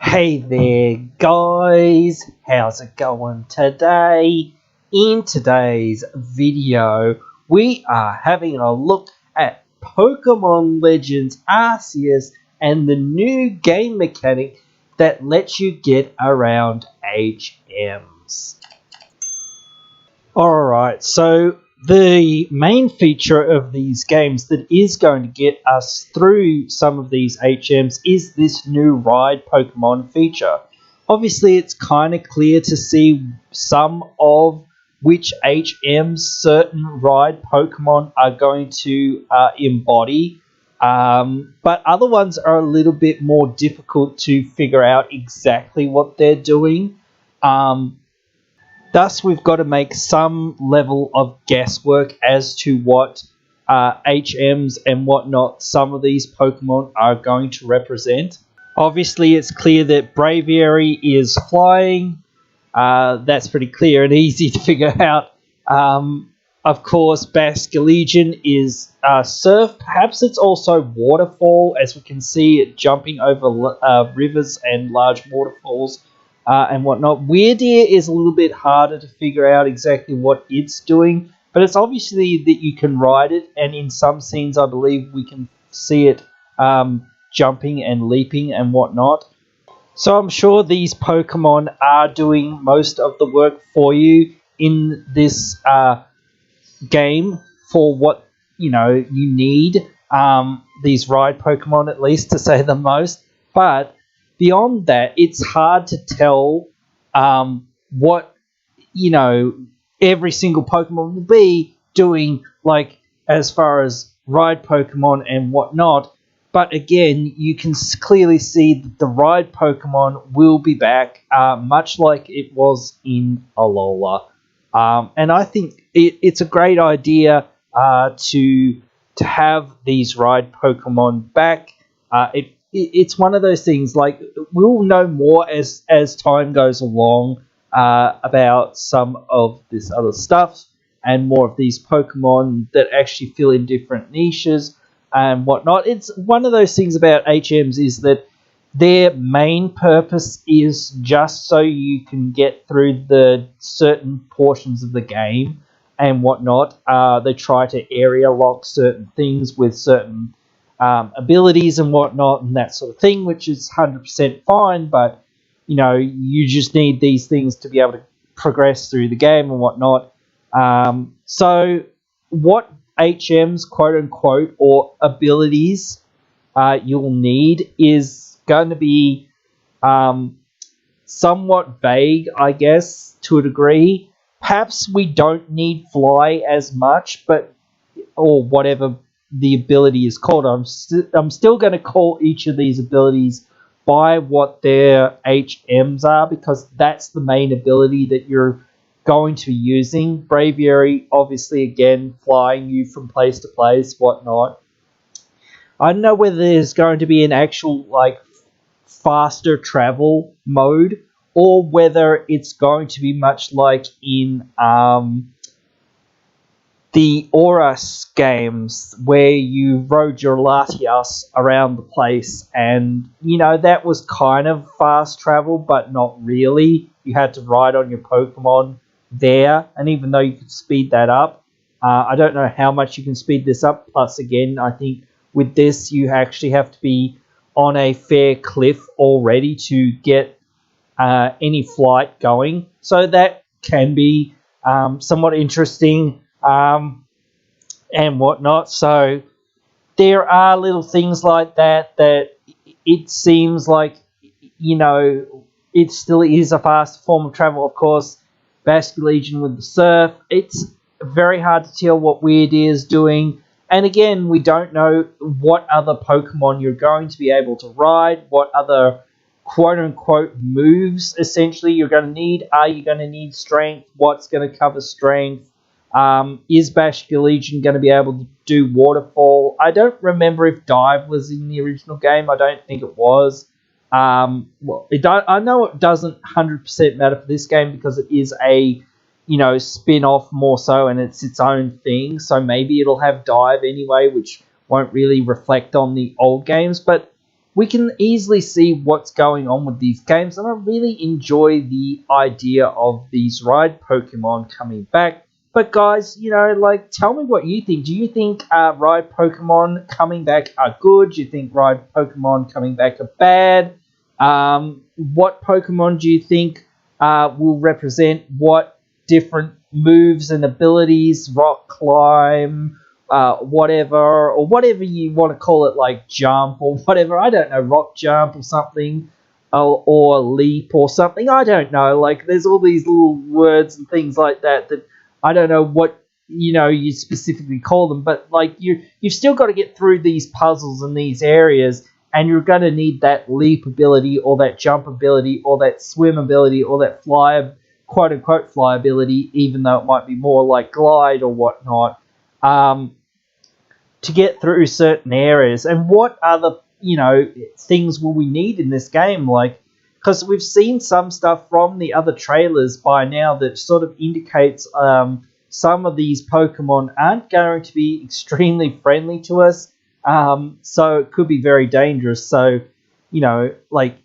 Hey there guys, how's it going today? In today's video, we are having a look at Pokemon Legends Arceus and the new game mechanic that lets you get around HMs. Alright, so the main feature of these games that is going to get us through some of these HMs is this new ride Pokemon feature. Obviously, it's kind of clear to see some of which HMs certain ride Pokemon are going to embody, but other ones are a little bit more difficult to figure out exactly what they're doing. Thus, we've got to make some level of guesswork as to what HMs and whatnot some of these Pokemon are going to represent. Obviously, it's clear that Braviary is flying. That's pretty clear and easy to figure out. Of course, Basculegion is Surf. Perhaps it's also Waterfall, as we can see it jumping over rivers and large waterfalls. And whatnot. Weirdeer is a little bit harder to figure out exactly what it's doing, but it's obviously that you can ride it, and in some scenes I believe we can see it jumping and leaping and whatnot. So I'm sure these Pokemon are doing most of the work for you in this game for what you need. These ride Pokemon, at least, to say the most, but beyond that, it's hard to tell what, every single Pokemon will be doing, like, as far as ride Pokemon and whatnot. But again, you can clearly see that the ride Pokemon will be back, much like it was in Alola. And I think it's a great idea to have these ride Pokemon back. It's one of those things, like, we'll know more as time goes along about some of this other stuff and more of these Pokemon that actually fill in different niches and whatnot. It's one of those things about HMs is that their main purpose is just so you can get through the certain portions of the game and whatnot. They try to area lock certain things with certain abilities and whatnot and that sort of thing, which is 100% fine, but you just need these things to be able to progress through the game and whatnot. So what HMs, quote unquote, or abilities you'll need is going to be somewhat vague, I guess, to a degree. Perhaps we don't need Fly as much, or whatever the ability is called. I'm still going to call each of these abilities by what their HMs are, because that's the main ability that you're going to be using. Braviary, obviously, again, flying you from place to place, whatnot. I don't know whether there's going to be an actual, like, faster travel mode, or whether it's going to be much like in the Auras games, where you rode your Latias around the place, and that was kind of fast travel, but not really. You had to ride on your Pokemon there, and even though you could speed that up, I don't know how much you can speed this up. Plus, again, I think with this you actually have to be on a fair cliff already to get any flight going, so that can be somewhat interesting. And whatnot. So there are little things like that it seems like, it still is a fast form of travel. Of course, Basculegion with the Surf, it's very hard to tell what Weirdeer is doing. And again, we don't know what other Pokemon you're going to be able to ride, what other quote-unquote moves, essentially, you're going to need. Are you going to need Strength? What's going to cover Strength? Is Basculegion going to be able to do Waterfall? I don't remember if Dive was in the original game. I don't think it was. I know it doesn't 100% matter for this game because it is a spin-off more so, and it's its own thing. So maybe it'll have Dive anyway, which won't really reflect on the old games. But we can easily see what's going on with these games, and I really enjoy the idea of these ride Pokemon coming back. But guys, you know, like, tell me what you think. Do you think ride Pokemon coming back are good? Do you think ride Pokemon coming back are bad? What Pokemon do you think will represent what different moves and abilities, rock climb, whatever, or whatever you want to call it, like jump or whatever. I don't know, rock jump or something, or leap or something. I don't know. Like, there's all these little words and things like that that I don't know what, you know, you specifically call them. But like, you've still got to get through these puzzles and these areas, and you're going to need that leap ability or that jump ability or that swim ability or that fly, quote unquote fly ability, even though it might be more like glide or whatnot. To get through certain areas. And what other, you know, things will we need in this game? Like, because we've seen some stuff from the other trailers by now that sort of indicates some of these Pokemon aren't going to be extremely friendly to us, so it could be very dangerous. So, you know, like,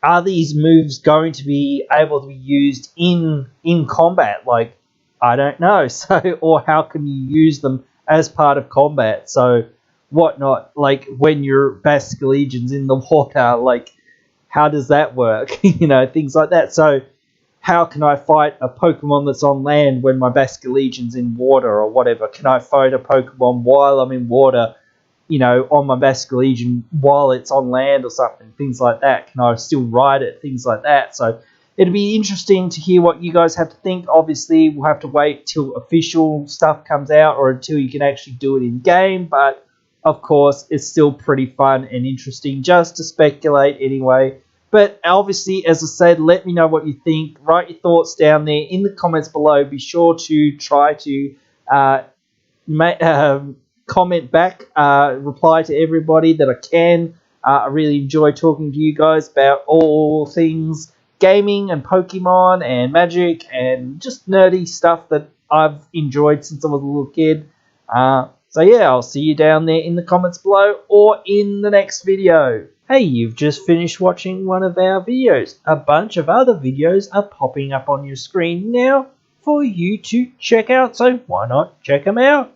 are these moves going to be able to be used in combat? Like, I don't know. So, or how can you use them as part of combat? So, whatnot, like when your Basculegion's in the water, like, how does that work? You know, things like that. So, how can I fight a Pokemon that's on land when my Basculegion's in water or whatever? Can I fight a Pokemon while I'm in water, you know, on my Basculegion while it's on land or something? Things like that. Can I still ride it? Things like that. So, it'd be interesting to hear what you guys have to think. Obviously, we'll have to wait till official stuff comes out or until you can actually do it in game. But, of course, it's still pretty fun and interesting just to speculate anyway. But obviously, as I said, let me know what you think. Write your thoughts down there in the comments below. Be sure to try to comment back, reply to everybody that I can. I really enjoy talking to you guys about all things gaming and Pokemon and magic and just nerdy stuff that I've enjoyed since I was a little kid. So yeah, I'll see you down there in the comments below or in the next video. Hey, you've just finished watching one of our videos. A bunch of other videos are popping up on your screen now for you to check out, so why not check them out?